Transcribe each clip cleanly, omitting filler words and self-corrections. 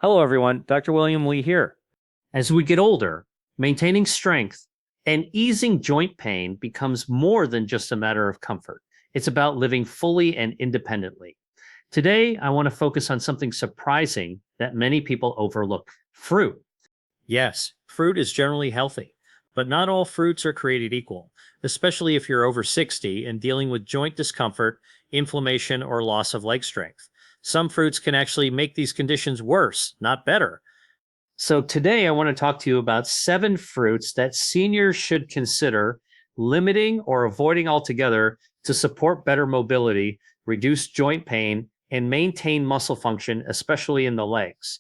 Hello, everyone. Dr. William Lee here. As we get older, maintaining strength and easing joint pain becomes more than just a matter of comfort. It's about living fully and independently. Today, I want to focus on something surprising that many people overlook: fruit. Yes, fruit is generally healthy, but not all fruits are created equal, especially if you're over 60 and dealing with joint discomfort, inflammation, or loss of leg strength. Some fruits can actually make these conditions worse, not better. So, today I want to talk to you about 7 fruits that seniors should consider limiting or avoiding altogether to support better mobility, reduce joint pain, and maintain muscle function, especially in the legs.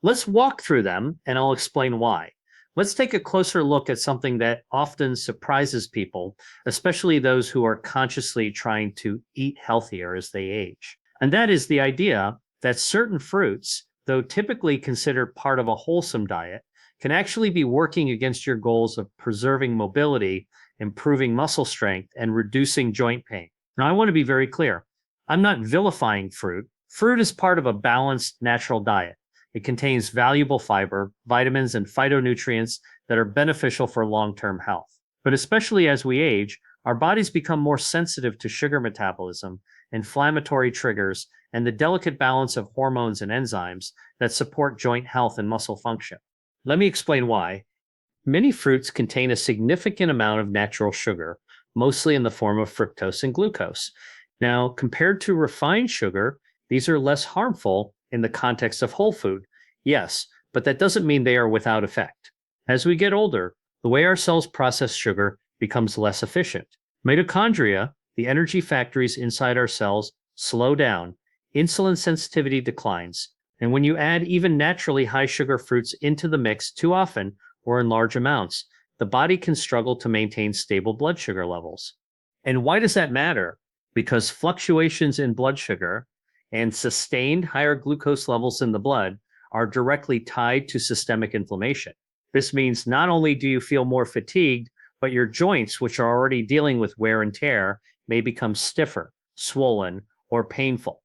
Let's walk through them and I'll explain why. Let's take a closer look at something that often surprises people, especially those who are consciously trying to eat healthier as they age. And that is the idea that certain fruits, though typically considered part of a wholesome diet, can actually be working against your goals of preserving mobility, improving muscle strength, and reducing joint pain. Now, I want to be very clear. I'm not vilifying fruit. Fruit is part of a balanced natural diet. It contains valuable fiber, vitamins, and phytonutrients that are beneficial for long-term health. But especially as we age, our bodies become more sensitive to sugar metabolism, inflammatory triggers, and the delicate balance of hormones and enzymes that support joint health and muscle function. Let me explain why. Many fruits contain a significant amount of natural sugar, mostly in the form of fructose and glucose. Now, compared to refined sugar, these are less harmful in the context of whole food. Yes, but that doesn't mean they are without effect. As we get older, the way our cells process sugar becomes less efficient. Mitochondria, the energy factories inside our cells, slow down. Insulin sensitivity declines. And when you add even naturally high sugar fruits into the mix too often or in large amounts, the body can struggle to maintain stable blood sugar levels. And why does that matter? Because fluctuations in blood sugar and sustained higher glucose levels in the blood are directly tied to systemic inflammation. This means not only do you feel more fatigued, but your joints, which are already dealing with wear and tear, may become stiffer, swollen, or painful.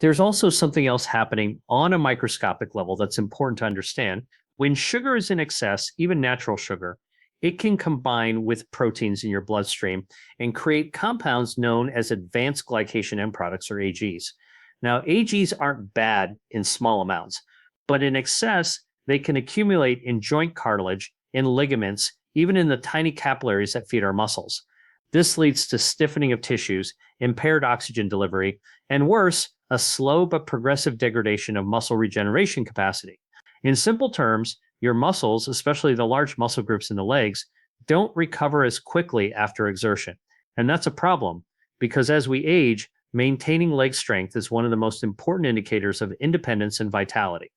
There's also something else happening on a microscopic level that's important to understand. When sugar is in excess, even natural sugar, it can combine with proteins in your bloodstream and create compounds known as advanced glycation end products, or AGs. Now, AGs aren't bad in small amounts, but in excess, they can accumulate in joint cartilage, in ligaments, even in the tiny capillaries that feed our muscles. This leads to stiffening of tissues, impaired oxygen delivery, and worse, a slow but progressive degradation of muscle regeneration capacity. In simple terms, your muscles, especially the large muscle groups in the legs, don't recover as quickly after exertion. And that's a problem because as we age, maintaining leg strength is one of the most important indicators of independence and vitality.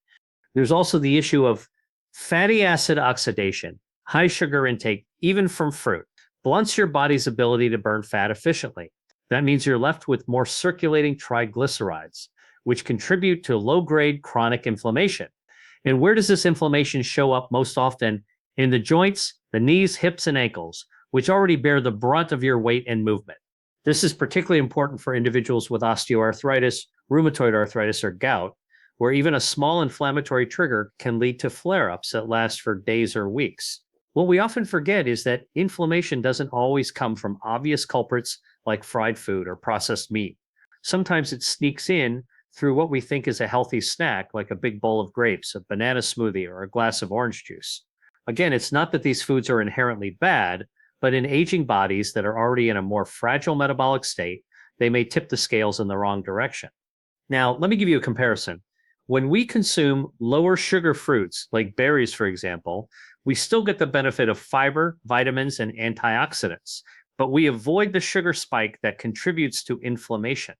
There's also the issue of fatty acid oxidation. High sugar intake, even from fruit, blunts your body's ability to burn fat efficiently. That means you're left with more circulating triglycerides, which contribute to low-grade chronic inflammation. And where does this inflammation show up most often? In the joints, the knees, hips, and ankles, which already bear the brunt of your weight and movement. This is particularly important for individuals with osteoarthritis, rheumatoid arthritis, or gout, where even a small inflammatory trigger can lead to flare-ups that last for days or weeks. What we often forget is that inflammation doesn't always come from obvious culprits like fried food or processed meat. Sometimes it sneaks in through what we think is a healthy snack, like a big bowl of grapes, a banana smoothie, or a glass of orange juice. Again, it's not that these foods are inherently bad, but in aging bodies that are already in a more fragile metabolic state, they may tip the scales in the wrong direction. Now, let me give you a comparison. When we consume lower sugar fruits, like berries, for example, we still get the benefit of fiber, vitamins, and antioxidants, but we avoid the sugar spike that contributes to inflammation.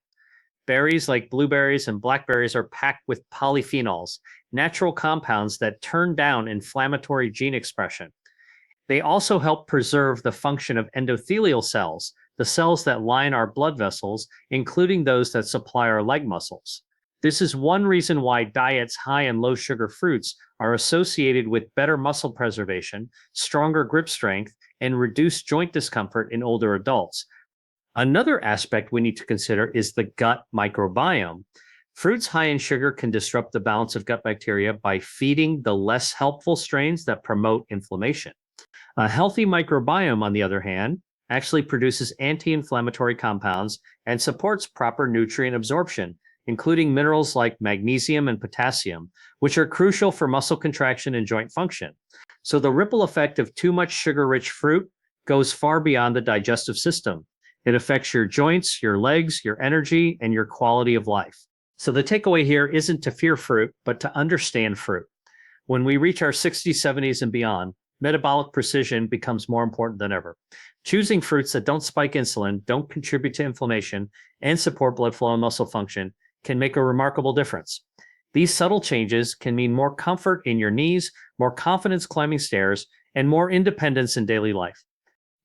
Berries like blueberries and blackberries are packed with polyphenols, natural compounds that turn down inflammatory gene expression. They also help preserve the function of endothelial cells, the cells that line our blood vessels, including those that supply our leg muscles. This is one reason why diets high in low sugar fruits are associated with better muscle preservation, stronger grip strength, and reduced joint discomfort in older adults. Another aspect we need to consider is the gut microbiome. Fruits high in sugar can disrupt the balance of gut bacteria by feeding the less helpful strains that promote inflammation. A healthy microbiome, on the other hand, actually produces anti inflammatory compounds and supports proper nutrient absorption, including minerals like magnesium and potassium, which are crucial for muscle contraction and joint function. So the ripple effect of too much sugar rich fruit goes far beyond the digestive system. It affects your joints, your legs, your energy, and your quality of life. So the takeaway here isn't to fear fruit, but to understand fruit. When we reach our 60s, 70s, and beyond, metabolic precision becomes more important than ever. Choosing fruits that don't spike insulin, don't contribute to inflammation, and support blood flow and muscle function can make a remarkable difference. These subtle changes can mean more comfort in your knees, more confidence climbing stairs, and more independence in daily life.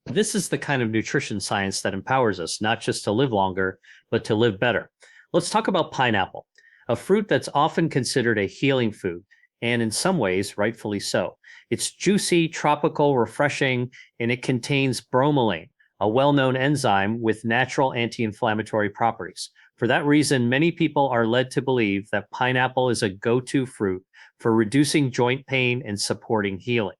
This is the kind of nutrition science that empowers us, not just to live longer, but to live better. Let's talk about pineapple, a fruit that's often considered a healing food, and in some ways, rightfully so. It's juicy, tropical, refreshing, and it contains bromelain, a well-known enzyme with natural anti-inflammatory properties. For that reason, many people are led to believe that pineapple is a go-to fruit for reducing joint pain and supporting healing.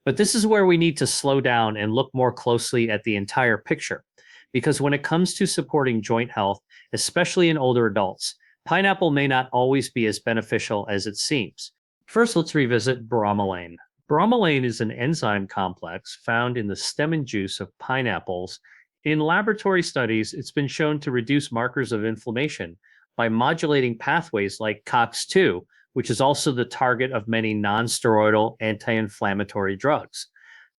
But this is where we need to slow down and look more closely at the entire picture. Because when it comes to supporting joint health, especially in older adults, pineapple may not always be as beneficial as it seems. First, let's revisit bromelain. Bromelain is an enzyme complex found in the stem and juice of pineapples. In laboratory studies, it's been shown to reduce markers of inflammation by modulating pathways like COX-2, which is also the target of many non-steroidal anti-inflammatory drugs.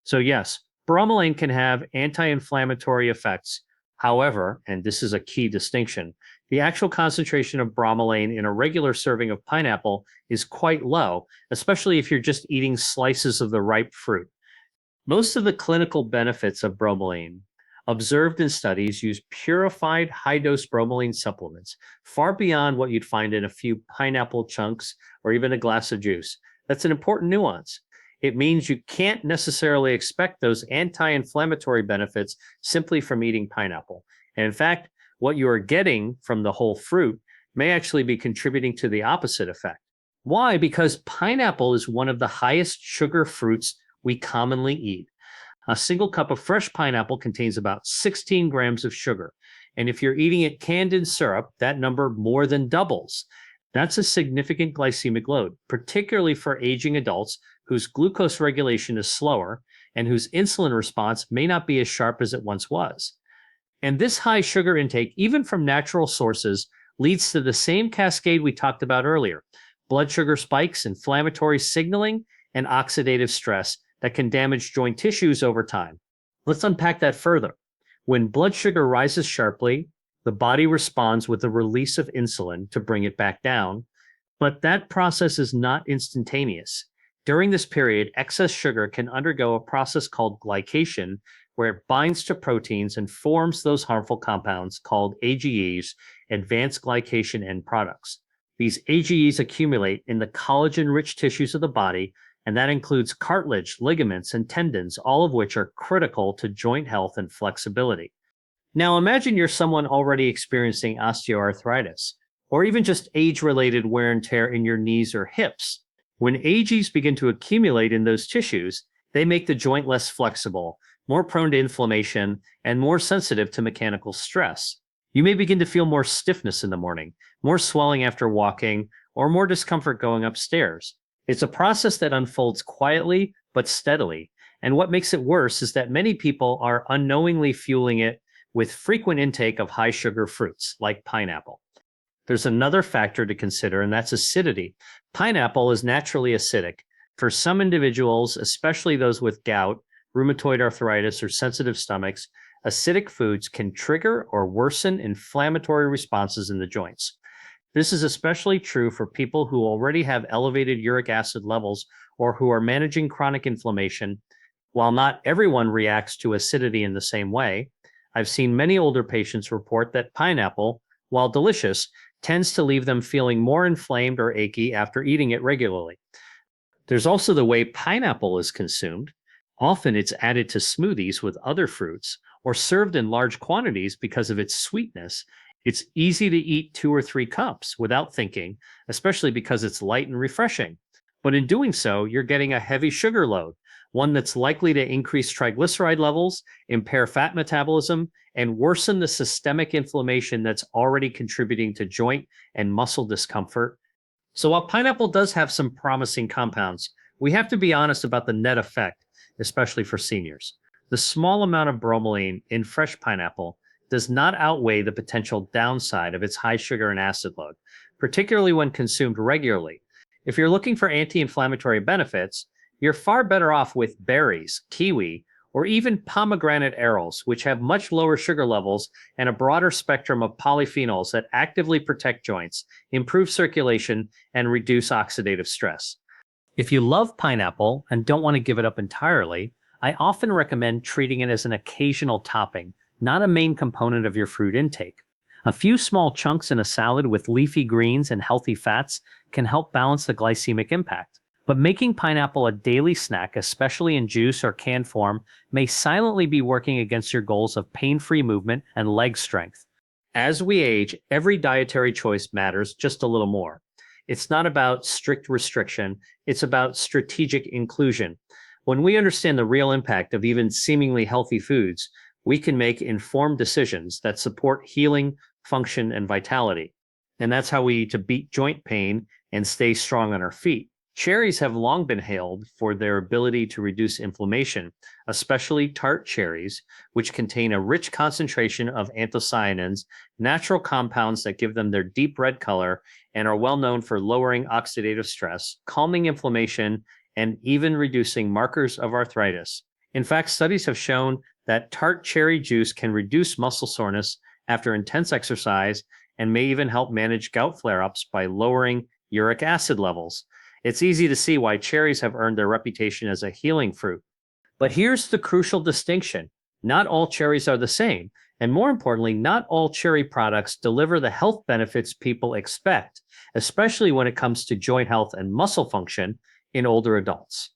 So yes, bromelain can have anti-inflammatory effects. However, and this is a key distinction, the actual concentration of bromelain in a regular serving of pineapple is quite low, especially if you're just eating slices of the ripe fruit. Most of the clinical benefits of bromelain observed in studies use purified high-dose bromelain supplements, far beyond what you'd find in a few pineapple chunks or even a glass of juice. That's an important nuance. It means you can't necessarily expect those anti-inflammatory benefits simply from eating pineapple. And in fact, what you are getting from the whole fruit may actually be contributing to the opposite effect. Why? Because pineapple is one of the highest sugar fruits we commonly eat. A single cup of fresh pineapple contains about 16 grams of sugar. And if you're eating it canned in syrup, that number more than doubles. That's a significant glycemic load, particularly for aging adults whose glucose regulation is slower and whose insulin response may not be as sharp as it once was. And this high sugar intake, even from natural sources, leads to the same cascade we talked about earlier: blood sugar spikes, inflammatory signaling, and oxidative stress that can damage joint tissues over time. Let's unpack that further. When blood sugar rises sharply, the body responds with the release of insulin to bring it back down, but that process is not instantaneous. During this period, excess sugar can undergo a process called glycation, where it binds to proteins and forms those harmful compounds called AGEs, advanced glycation end products. These AGEs accumulate in the collagen-rich tissues of the body, and that includes cartilage, ligaments, and tendons, all of which are critical to joint health and flexibility. Now imagine you're someone already experiencing osteoarthritis, or even just age-related wear and tear in your knees or hips. When AGs begin to accumulate in those tissues, they make the joint less flexible, more prone to inflammation, and more sensitive to mechanical stress. You may begin to feel more stiffness in the morning, more swelling after walking, or more discomfort going upstairs. It's a process that unfolds quietly but steadily, and what makes it worse is that many people are unknowingly fueling it with frequent intake of high sugar fruits like pineapple. There's another factor to consider, and that's acidity. Pineapple is naturally acidic. For some individuals, especially those with gout, rheumatoid arthritis, or sensitive stomachs, acidic foods can trigger or worsen inflammatory responses in the joints. This is especially true for people who already have elevated uric acid levels or who are managing chronic inflammation. While not everyone reacts to acidity in the same way, I've seen many older patients report that pineapple, while delicious, tends to leave them feeling more inflamed or achy after eating it regularly. There's also the way pineapple is consumed. Often it's added to smoothies with other fruits or served in large quantities because of its sweetness. It's easy to eat 2 or 3 cups without thinking, especially because it's light and refreshing. But in doing so, you're getting a heavy sugar load, one that's likely to increase triglyceride levels, impair fat metabolism, and worsen the systemic inflammation that's already contributing to joint and muscle discomfort. So while pineapple does have some promising compounds, we have to be honest about the net effect, especially for seniors. The small amount of bromelain in fresh pineapple does not outweigh the potential downside of its high sugar and acid load, particularly when consumed regularly. If you're looking for anti-inflammatory benefits, you're far better off with berries, kiwi, or even pomegranate arils, which have much lower sugar levels and a broader spectrum of polyphenols that actively protect joints, improve circulation, and reduce oxidative stress. If you love pineapple and don't want to give it up entirely, I often recommend treating it as an occasional topping, not a main component of your fruit intake. A few small chunks in a salad with leafy greens and healthy fats can help balance the glycemic impact. But making pineapple a daily snack, especially in juice or canned form, may silently be working against your goals of pain-free movement and leg strength. As we age, every dietary choice matters just a little more. It's not about strict restriction, it's about strategic inclusion. When we understand the real impact of even seemingly healthy foods, we can make informed decisions that support healing, function, and vitality. And that's how we eat to beat joint pain and stay strong on our feet. Cherries have long been hailed for their ability to reduce inflammation, especially tart cherries, which contain a rich concentration of anthocyanins, natural compounds that give them their deep red color and are well known for lowering oxidative stress, calming inflammation, and even reducing markers of arthritis. In fact, studies have shown that tart cherry juice can reduce muscle soreness after intense exercise and may even help manage gout flare-ups by lowering uric acid levels. It's easy to see why cherries have earned their reputation as a healing fruit. But here's the crucial distinction. Not all cherries are the same, and more importantly, not all cherry products deliver the health benefits people expect, especially when it comes to joint health and muscle function in older adults.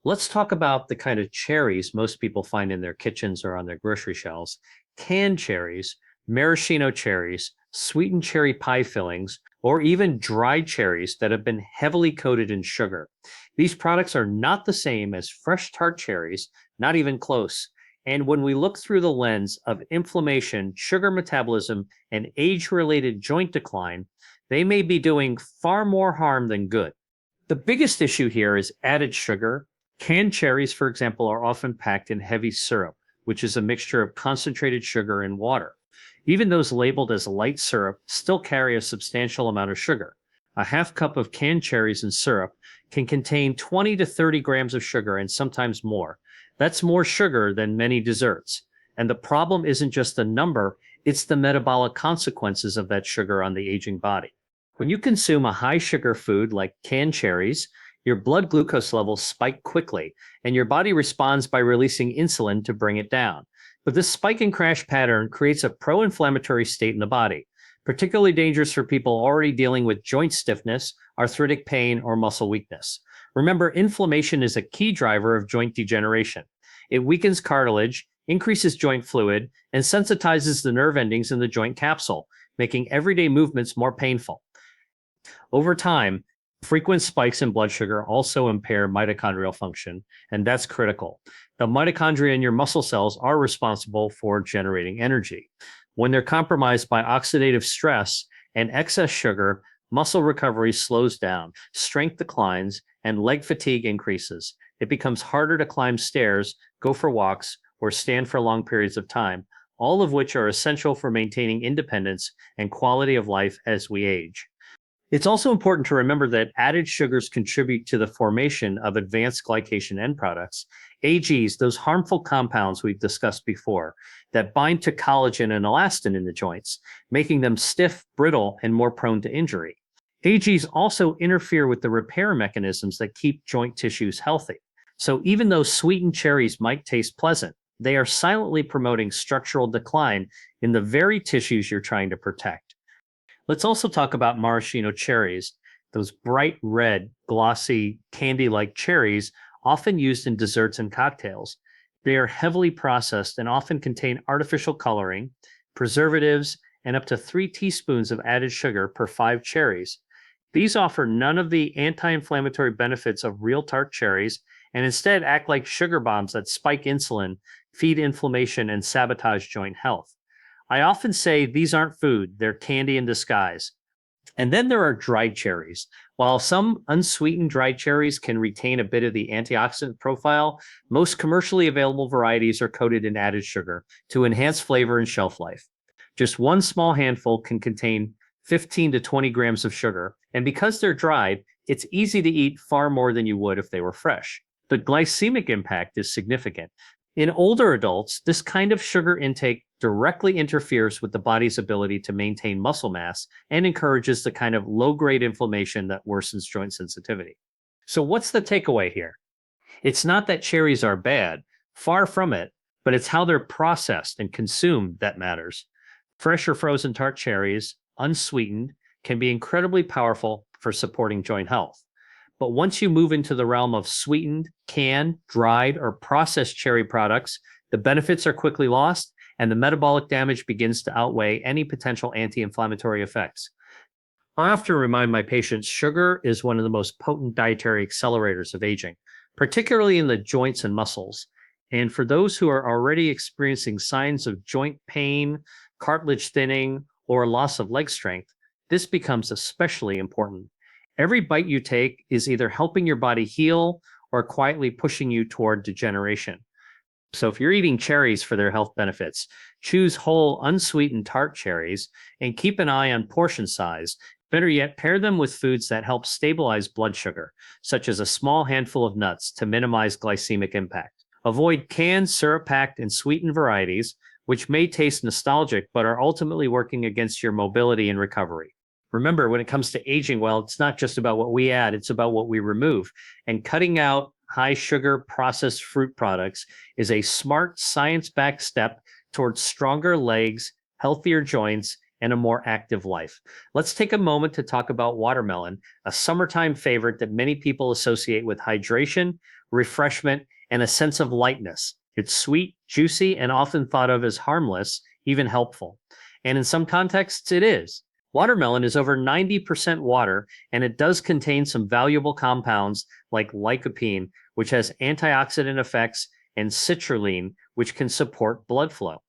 Let's talk about the kind of cherries most people find in their kitchens or on their grocery shelves. Canned cherries, maraschino cherries, sweetened cherry pie fillings, or even dried cherries that have been heavily coated in sugar. These products are not the same as fresh tart cherries, not even close. And when we look through the lens of inflammation, sugar metabolism, and age-related joint decline, they may be doing far more harm than good. The biggest issue here is added sugar. Canned cherries, for example, are often packed in heavy syrup, which is a mixture of concentrated sugar and water. Even those labeled as light syrup still carry a substantial amount of sugar. A half cup of canned cherries in syrup can contain 20 to 30 grams of sugar and sometimes more. That's more sugar than many desserts. And the problem isn't just the number, it's the metabolic consequences of that sugar on the aging body. When you consume a high sugar food like canned cherries, your blood glucose levels spike quickly, and your body responds by releasing insulin to bring it down. But this spike and crash pattern creates a pro-inflammatory state in the body, particularly dangerous for people already dealing with joint stiffness, arthritic pain, or muscle weakness. Remember, inflammation is a key driver of joint degeneration. It weakens cartilage, increases joint fluid, and sensitizes the nerve endings in the joint capsule, making everyday movements more painful. Over time, frequent spikes in blood sugar also impair mitochondrial function, and that's critical. The mitochondria in your muscle cells are responsible for generating energy. When they're compromised by oxidative stress and excess sugar, muscle recovery slows down, strength declines, and leg fatigue increases. It becomes harder to climb stairs, go for walks, or stand for long periods of time, all of which are essential for maintaining independence and quality of life as we age. It's also important to remember that added sugars contribute to the formation of advanced glycation end products, AGs, those harmful compounds we've discussed before, that bind to collagen and elastin in the joints, making them stiff, brittle, and more prone to injury. AGs also interfere with the repair mechanisms that keep joint tissues healthy. So even though sweetened cherries might taste pleasant, they are silently promoting structural decline in the very tissues you're trying to protect. Let's also talk about maraschino cherries, those bright red, glossy, candy-like cherries often used in desserts and cocktails. They are heavily processed and often contain artificial coloring, preservatives, and up to 3 teaspoons of added sugar per 5 cherries. These offer none of the anti-inflammatory benefits of real tart cherries and instead act like sugar bombs that spike insulin, feed inflammation, and sabotage joint health. I often say these aren't food, they're candy in disguise. And then there are dried cherries. While some unsweetened dried cherries can retain a bit of the antioxidant profile, most commercially available varieties are coated in added sugar to enhance flavor and shelf life. Just one small handful can contain 15 to 20 grams of sugar, and because they're dried, it's easy to eat far more than you would if they were fresh. The glycemic impact is significant. In older adults, this kind of sugar intake directly interferes with the body's ability to maintain muscle mass and encourages the kind of low-grade inflammation that worsens joint sensitivity. So what's the takeaway here? It's not that cherries are bad, far from it, but it's how they're processed and consumed that matters. Fresh or frozen tart cherries, unsweetened, can be incredibly powerful for supporting joint health. But once you move into the realm of sweetened, canned, dried, or processed cherry products, the benefits are quickly lost and the metabolic damage begins to outweigh any potential anti-inflammatory effects. I often remind my patients sugar is one of the most potent dietary accelerators of aging, particularly in the joints and muscles. And for those who are already experiencing signs of joint pain, cartilage thinning, or loss of leg strength, this becomes especially important. Every bite you take is either helping your body heal or quietly pushing you toward degeneration. So if you're eating cherries for their health benefits, choose whole, unsweetened tart cherries and keep an eye on portion size. Better yet, pair them with foods that help stabilize blood sugar, such as a small handful of nuts to minimize glycemic impact. Avoid canned, syrup-packed, and sweetened varieties, which may taste nostalgic but are ultimately working against your mobility and recovery. Remember, when it comes to aging well, it's not just about what we add, it's about what we remove. And cutting out high sugar processed fruit products is a smart, science-backed step towards stronger legs, healthier joints, and a more active life. Let's take a moment to talk about watermelon, a summertime favorite that many people associate with hydration, refreshment, and a sense of lightness. It's sweet, juicy, and often thought of as harmless, even helpful. And in some contexts, it is. Watermelon is over 90% water, and it does contain some valuable compounds like lycopene, which has antioxidant effects, and citrulline, which can support blood flow.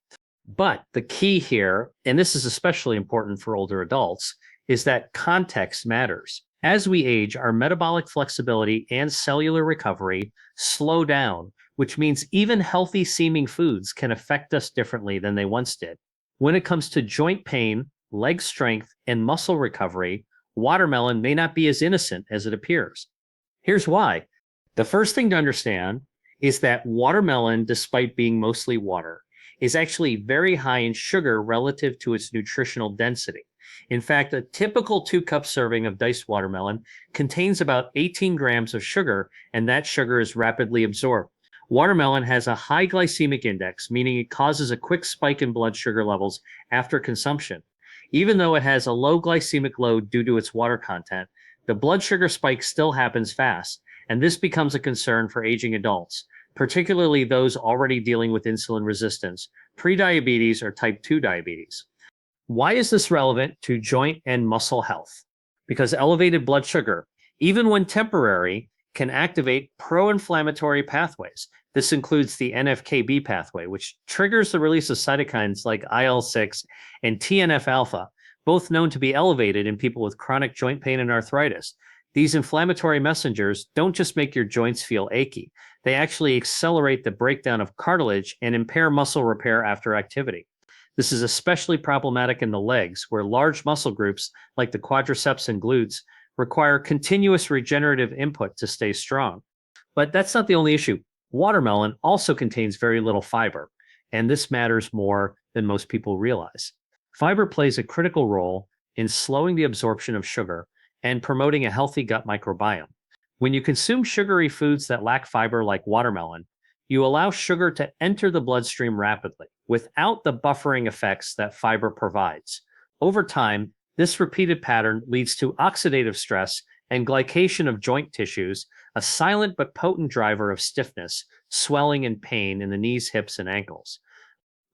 But the key here, and this is especially important for older adults, is that context matters. As we age, our metabolic flexibility and cellular recovery slow down, which means even healthy seeming foods can affect us differently than they once did. When it comes to joint pain, leg strength, and muscle recovery, watermelon may not be as innocent as it appears. Here's why. The first thing to understand is that watermelon, despite being mostly water, is actually very high in sugar relative to its nutritional density. In fact, a typical 2-cup serving of diced watermelon contains about 18 grams of sugar, and that sugar is rapidly absorbed. Watermelon has a high glycemic index, meaning it causes a quick spike in blood sugar levels after consumption. Even though it has a low glycemic load due to its water content, the blood sugar spike still happens fast, and this becomes a concern for aging adults, particularly those already dealing with insulin resistance, prediabetes, or type 2 diabetes. Why is this relevant to joint and muscle health? Because elevated blood sugar, even when temporary, can activate pro-inflammatory pathways. This includes the NF-κB pathway, which triggers the release of cytokines like IL-6 and TNF-alpha, both known to be elevated in people with chronic joint pain and arthritis. These inflammatory messengers don't just make your joints feel achy, they actually accelerate the breakdown of cartilage and impair muscle repair after activity. This is especially problematic in the legs, where large muscle groups like the quadriceps and glutes require continuous regenerative input to stay strong. But that's not the only issue. Watermelon also contains very little fiber, and this matters more than most people realize. Fiber plays a critical role in slowing the absorption of sugar and promoting a healthy gut microbiome. When you consume sugary foods that lack fiber like watermelon, you allow sugar to enter the bloodstream rapidly without the buffering effects that fiber provides. Over time, this repeated pattern leads to oxidative stress and glycation of joint tissues, a silent but potent driver of stiffness, swelling, and pain in the knees, hips, and ankles.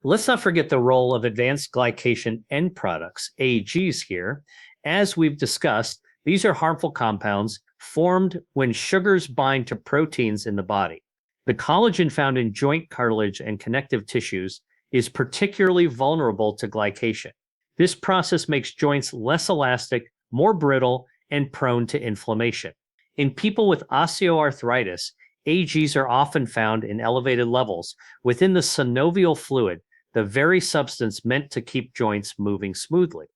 Let's not forget the role of advanced glycation end products, AGs here. As we've discussed, these are harmful compounds formed when sugars bind to proteins in the body. The collagen found in joint cartilage and connective tissues is particularly vulnerable to glycation. This process makes joints less elastic, more brittle, and prone to inflammation. In people with osteoarthritis, AGs are often found in elevated levels within the synovial fluid, the very substance meant to keep joints moving smoothly.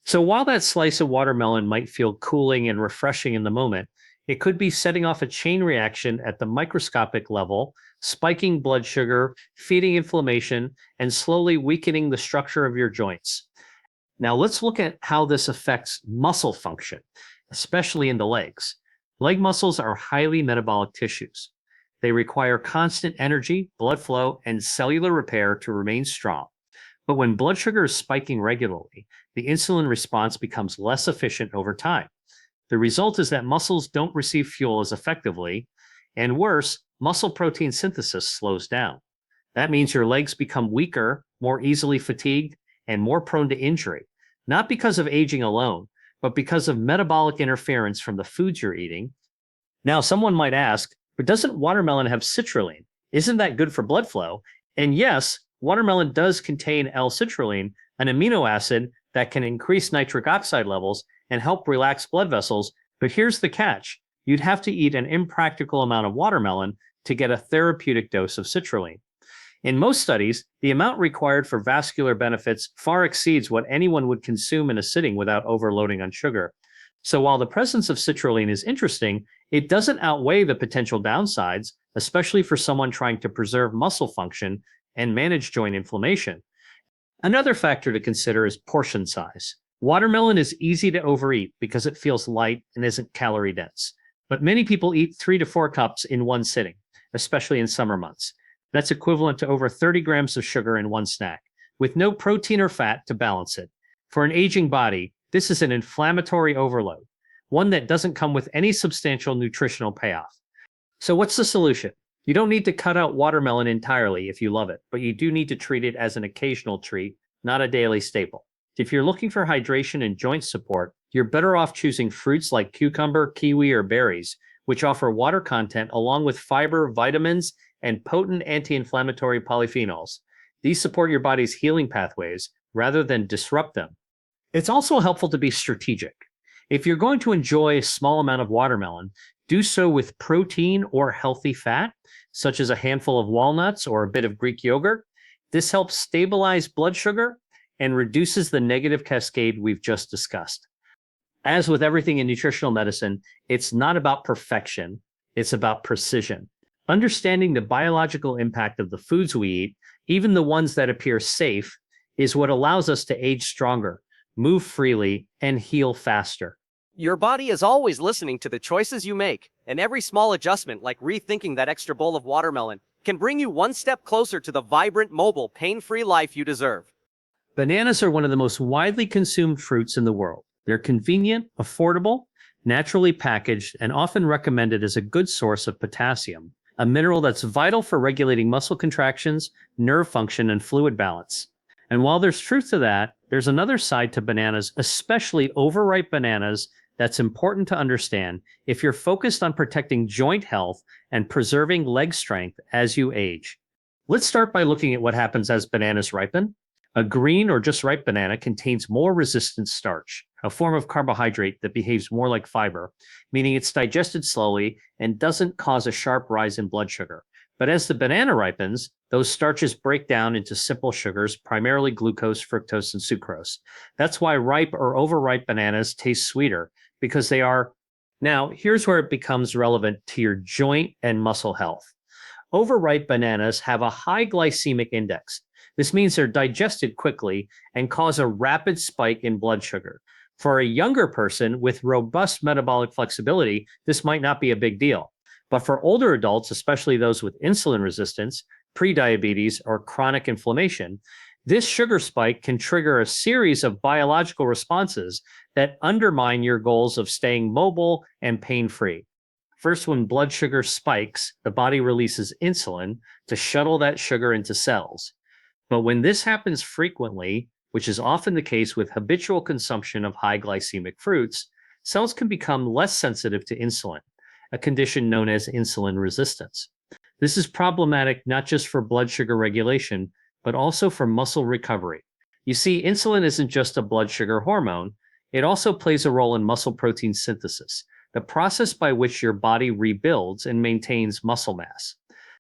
So while that slice of watermelon might feel cooling and refreshing in the moment, it could be setting off a chain reaction at the microscopic level, spiking blood sugar, feeding inflammation, and slowly weakening the structure of your joints. Now let's look at how this affects muscle function, especially in the legs. Leg muscles are highly metabolic tissues. They require constant energy, blood flow, and cellular repair to remain strong. But when blood sugar is spiking regularly, the insulin response becomes less efficient over time. The result is that muscles don't receive fuel as effectively, and worse, muscle protein synthesis slows down. That means your legs become weaker, more easily fatigued, and more prone to injury, not because of aging alone, but because of metabolic interference from the foods you're eating. Now, someone might ask, but doesn't watermelon have citrulline? Isn't that good for blood flow? And yes, watermelon does contain L-citrulline, an amino acid that can increase nitric oxide levels and help relax blood vessels. But here's the catch. You'd have to eat an impractical amount of watermelon to get a therapeutic dose of citrulline. In most studies, the amount required for vascular benefits far exceeds what anyone would consume in a sitting without overloading on sugar. So while the presence of citrulline is interesting, it doesn't outweigh the potential downsides, especially for someone trying to preserve muscle function and manage joint inflammation. Another factor to consider is portion size. Watermelon is easy to overeat because it feels light and isn't calorie dense. But many people eat 3 to 4 cups in one sitting, especially in summer months. That's equivalent to over 30 grams of sugar in one snack, with no protein or fat to balance it. For an aging body, this is an inflammatory overload, one that doesn't come with any substantial nutritional payoff. So what's the solution? You don't need to cut out watermelon entirely if you love it, but you do need to treat it as an occasional treat, not a daily staple. If you're looking for hydration and joint support, you're better off choosing fruits like cucumber, kiwi, or berries, which offer water content along with fiber, vitamins, and potent anti-inflammatory polyphenols. These support your body's healing pathways rather than disrupt them. It's also helpful to be strategic. If you're going to enjoy a small amount of watermelon, do so with protein or healthy fat, such as a handful of walnuts or a bit of Greek yogurt. This helps stabilize blood sugar and reduces the negative cascade we've just discussed. As with everything in nutritional medicine, it's not about perfection, it's about precision. Understanding the biological impact of the foods we eat, even the ones that appear safe, is what allows us to age stronger, move freely, and heal faster. Your body is always listening to the choices you make, and every small adjustment, like rethinking that extra bowl of watermelon, can bring you one step closer to the vibrant, mobile, pain-free life you deserve. Bananas are one of the most widely consumed fruits in the world. They're convenient, affordable, naturally packaged, and often recommended as a good source of potassium, a mineral that's vital for regulating muscle contractions, nerve function, and fluid balance. And while there's truth to that, there's another side to bananas, especially overripe bananas, that's important to understand if you're focused on protecting joint health and preserving leg strength as you age. Let's start by looking at what happens as bananas ripen. A green or just ripe banana contains more resistant starch, a form of carbohydrate that behaves more like fiber, meaning it's digested slowly and doesn't cause a sharp rise in blood sugar. But as the banana ripens, those starches break down into simple sugars, primarily glucose, fructose, and sucrose. That's why ripe or overripe bananas taste sweeter, because they are. Now, here's where it becomes relevant to your joint and muscle health. Overripe bananas have a high glycemic index. This means they're digested quickly and cause a rapid spike in blood sugar. For a younger person with robust metabolic flexibility, this might not be a big deal. But for older adults, especially those with insulin resistance, prediabetes, or chronic inflammation, this sugar spike can trigger a series of biological responses that undermine your goals of staying mobile and pain-free. First, when blood sugar spikes, the body releases insulin to shuttle that sugar into cells. But when this happens frequently, which is often the case with habitual consumption of high glycemic fruits, cells can become less sensitive to insulin, a condition known as insulin resistance. This is problematic not just for blood sugar regulation, but also for muscle recovery. You see, insulin isn't just a blood sugar hormone, it also plays a role in muscle protein synthesis, the process by which your body rebuilds and maintains muscle mass.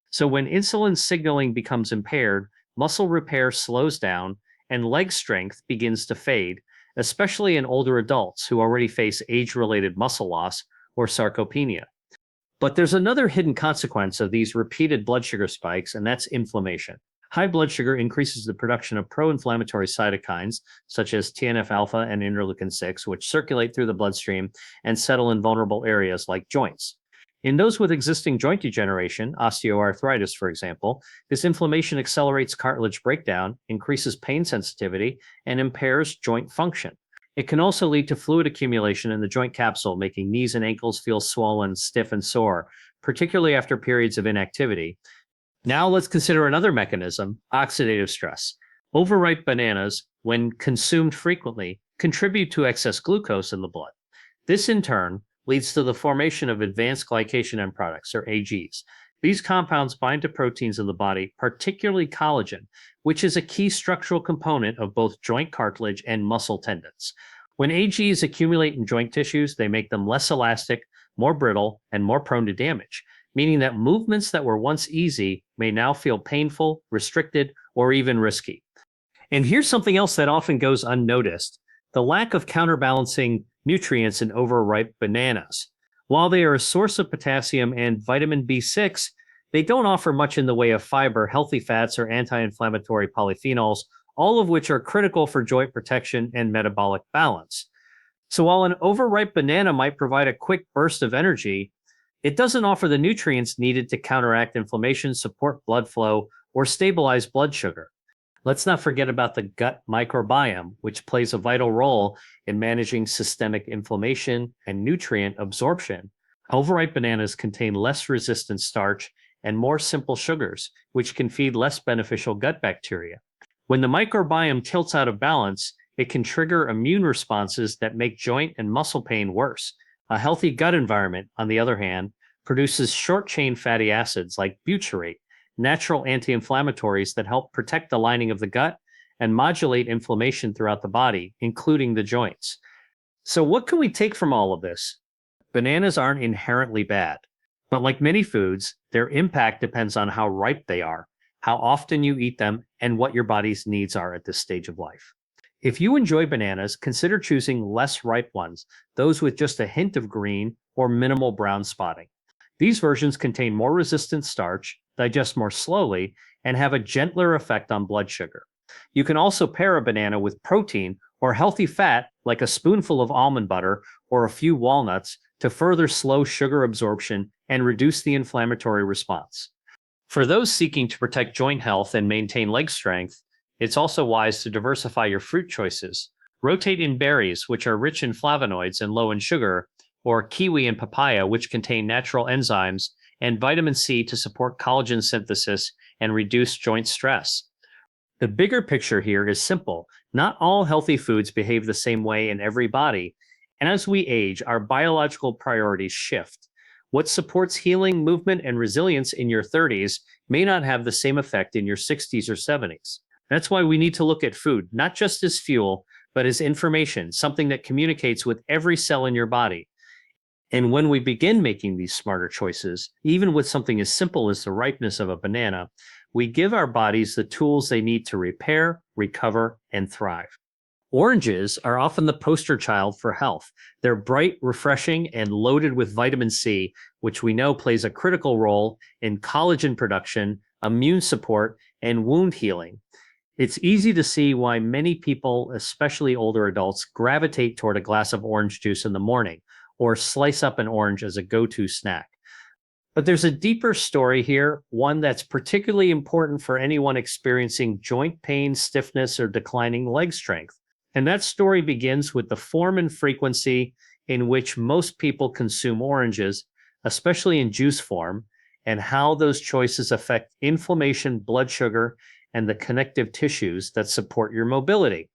So when insulin signaling becomes impaired, muscle repair slows down and leg strength begins to fade, especially in older adults who already face age-related muscle loss or sarcopenia. But there's another hidden consequence of these repeated blood sugar spikes, and that's inflammation. High blood sugar increases the production of pro-inflammatory cytokines, such as TNF alpha and interleukin 6, which circulate through the bloodstream and settle in vulnerable areas like joints. In those with existing joint degeneration, osteoarthritis, for example, this inflammation accelerates cartilage breakdown, increases pain sensitivity, and impairs joint function. It can also lead to fluid accumulation in the joint capsule, making knees and ankles feel swollen, stiff, and sore, particularly after periods of inactivity. Now let's consider another mechanism, oxidative stress. Overripe bananas, when consumed frequently, contribute to excess glucose in the blood. This, in turn, leads to the formation of advanced glycation end products, or AGs. These compounds bind to proteins in the body, particularly collagen, which is a key structural component of both joint cartilage and muscle tendons. When AGs accumulate in joint tissues, they make them less elastic, more brittle, and more prone to damage, meaning that movements that were once easy may now feel painful, restricted, or even risky. And here's something else that often goes unnoticed: the lack of counterbalancing nutrients in overripe bananas. While they are a source of potassium and vitamin B6, they don't offer much in the way of fiber, healthy fats, or anti-inflammatory polyphenols, all of which are critical for joint protection and metabolic balance. So while an overripe banana might provide a quick burst of energy, it doesn't offer the nutrients needed to counteract inflammation, support blood flow, or stabilize blood sugar. Let's not forget about the gut microbiome, which plays a vital role in managing systemic inflammation and nutrient absorption. Overripe bananas contain less resistant starch and more simple sugars, which can feed less beneficial gut bacteria. When the microbiome tilts out of balance, it can trigger immune responses that make joint and muscle pain worse. A healthy gut environment, on the other hand, produces short-chain fatty acids like butyrate, natural anti-inflammatories that help protect the lining of the gut and modulate inflammation throughout the body, including the joints. So what can we take from all of this? Bananas aren't inherently bad, but like many foods, their impact depends on how ripe they are, how often you eat them, and what your body's needs are at this stage of life. If you enjoy bananas, consider choosing less ripe ones, those with just a hint of green or minimal brown spotting. These versions contain more resistant starch, digest more slowly, and have a gentler effect on blood sugar. You can also pair a banana with protein or healthy fat, like a spoonful of almond butter or a few walnuts, to further slow sugar absorption and reduce the inflammatory response. For those seeking to protect joint health and maintain leg strength, it's also wise to diversify your fruit choices. Rotate in berries, which are rich in flavonoids and low in sugar, or kiwi and papaya, which contain natural enzymes and vitamin C to support collagen synthesis and reduce joint stress. The bigger picture here is simple. Not all healthy foods behave the same way in every body, and as we age, our biological priorities shift. What supports healing, movement, and resilience in your 30s may not have the same effect in your 60s or 70s. That's why we need to look at food, not just as fuel, but as information, something that communicates with every cell in your body. And when we begin making these smarter choices, even with something as simple as the ripeness of a banana, we give our bodies the tools they need to repair, recover, and thrive. Oranges are often the poster child for health. They're bright, refreshing, and loaded with vitamin C, which we know plays a critical role in collagen production, immune support, and wound healing. It's easy to see why many people, especially older adults, gravitate toward a glass of orange juice in the morning or slice up an orange as a go-to snack. But there's a deeper story here, one that's particularly important for anyone experiencing joint pain, stiffness, or declining leg strength. And that story begins with the form and frequency in which most people consume oranges, especially in juice form, and how those choices affect inflammation, blood sugar, and the connective tissues that support your mobility.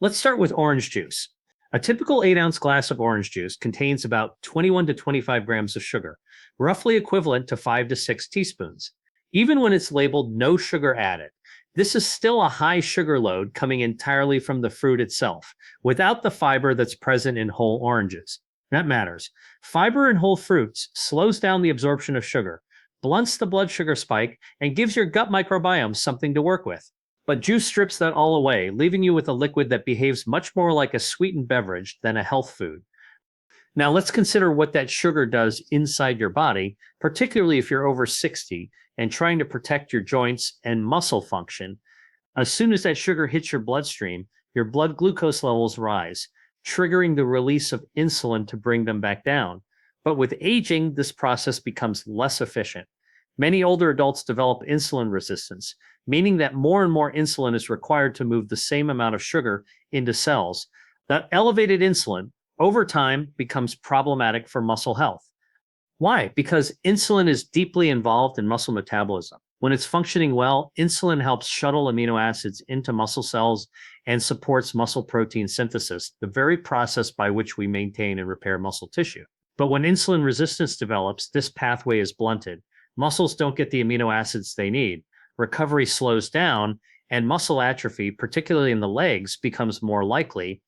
Let's start with orange juice. A typical 8-ounce glass of orange juice contains about 21 to 25 grams of sugar, roughly equivalent to 5 to 6 teaspoons. Even when it's labeled no sugar added, this is still a high sugar load coming entirely from the fruit itself, without the fiber that's present in whole oranges. That matters. Fiber in whole fruits slows down the absorption of sugar, blunts the blood sugar spike, and gives your gut microbiome something to work with. But juice strips that all away, leaving you with a liquid that behaves much more like a sweetened beverage than a health food. Now, let's consider what that sugar does inside your body, particularly if you're over 60 and trying to protect your joints and muscle function. As soon as that sugar hits your bloodstream, your blood glucose levels rise, triggering the release of insulin to bring them back down. But with aging, this process becomes less efficient. Many older adults develop insulin resistance, meaning that more and more insulin is required to move the same amount of sugar into cells. That elevated insulin, over time, becomes problematic for muscle health. Why? Because insulin is deeply involved in muscle metabolism. When it's functioning well, insulin helps shuttle amino acids into muscle cells and supports muscle protein synthesis, the very process by which we maintain and repair muscle tissue. But when insulin resistance develops, this pathway is blunted. Muscles don't get the amino acids they need. Recovery slows down, and muscle atrophy, particularly in the legs, becomes more likely.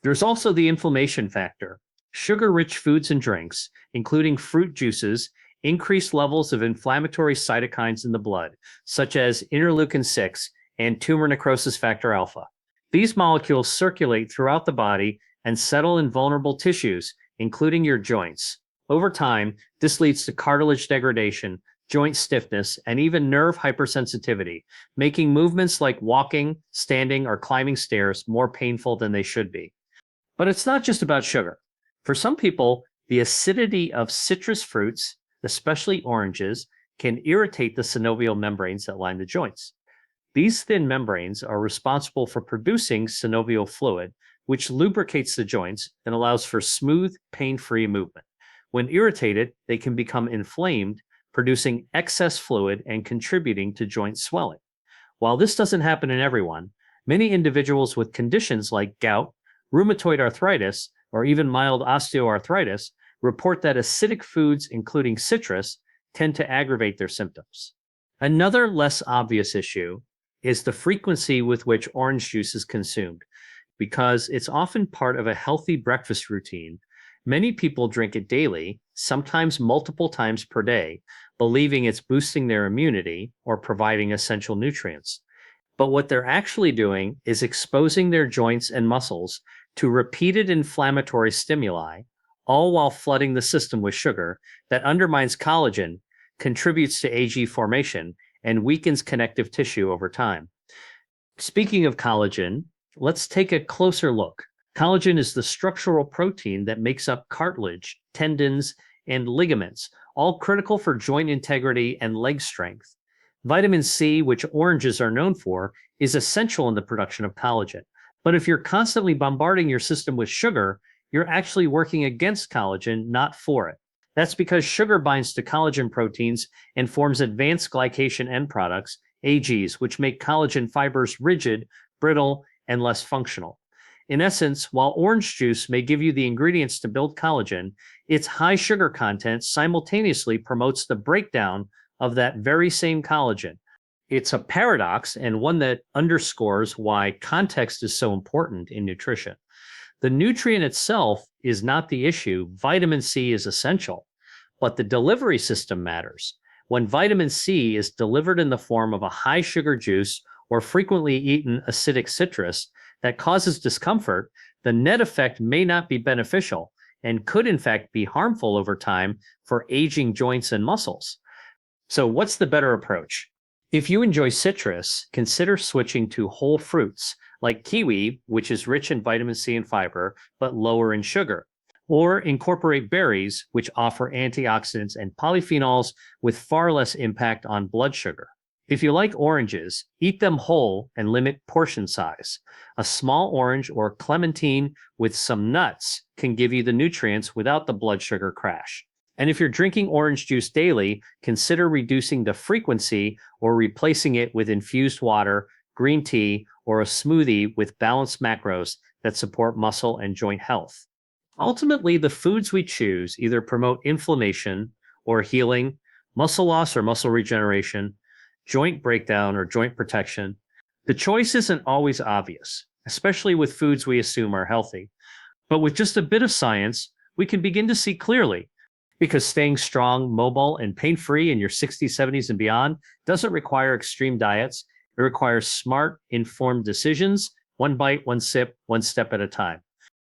There's also the inflammation factor. Sugar-rich foods and drinks, including fruit juices, increase levels of inflammatory cytokines in the blood, such as interleukin-6 and tumor necrosis factor alpha. These molecules circulate throughout the body and settle in vulnerable tissues, including your joints. Over time, this leads to cartilage degradation, joint stiffness, and even nerve hypersensitivity, making movements like walking, standing, or climbing stairs more painful than they should be. But it's not just about sugar. For some people, the acidity of citrus fruits, especially oranges, can irritate the synovial membranes that line the joints. These thin membranes are responsible for producing synovial fluid, which lubricates the joints and allows for smooth, pain-free movement. When irritated, they can become inflamed, producing excess fluid and contributing to joint swelling. While this doesn't happen in everyone, many individuals with conditions like gout, rheumatoid arthritis, or even mild osteoarthritis report that acidic foods, including citrus, tend to aggravate their symptoms. Another less obvious issue is the frequency with which orange juice is consumed. Because it's often part of a healthy breakfast routine, many people drink it daily, sometimes multiple times per day, believing it's boosting their immunity or providing essential nutrients. But what they're actually doing is exposing their joints and muscles to repeated inflammatory stimuli, all while flooding the system with sugar that undermines collagen, contributes to AG formation, and weakens connective tissue over time. Speaking of collagen, let's take a closer look. Collagen is the structural protein that makes up cartilage, tendons, and ligaments, all critical for joint integrity and leg strength. Vitamin C, which oranges are known for, is essential in the production of collagen. But if you're constantly bombarding your system with sugar, you're actually working against collagen, not for it. That's because sugar binds to collagen proteins and forms advanced glycation end products, AGs, which make collagen fibers rigid, brittle, and less functional. In essence, while orange juice may give you the ingredients to build collagen, its high sugar content simultaneously promotes the breakdown of that very same collagen. It's a paradox, and one that underscores why context is so important in nutrition. The nutrient itself is not the issue. Vitamin C is essential, but the delivery system matters. When vitamin C is delivered in the form of a high sugar juice or frequently eaten acidic citrus that causes discomfort, the net effect may not be beneficial and could in fact be harmful over time for aging joints and muscles. So what's the better approach? If you enjoy citrus, consider switching to whole fruits like kiwi, which is rich in vitamin C and fiber, but lower in sugar. Or incorporate berries, which offer antioxidants and polyphenols with far less impact on blood sugar. If you like oranges, eat them whole and limit portion size. A small orange or clementine with some nuts can give you the nutrients without the blood sugar crash. And if you're drinking orange juice daily, consider reducing the frequency or replacing it with infused water, green tea, or a smoothie with balanced macros that support muscle and joint health. Ultimately, the foods we choose either promote inflammation or healing, muscle loss or muscle regeneration, joint breakdown or joint protection. The choice isn't always obvious, especially with foods we assume are healthy. But with just a bit of science, we can begin to see clearly, because staying strong, mobile, and pain free in your 60s, 70s, and beyond doesn't require extreme diets. It requires smart, informed decisions, one bite, one sip, one step at a time.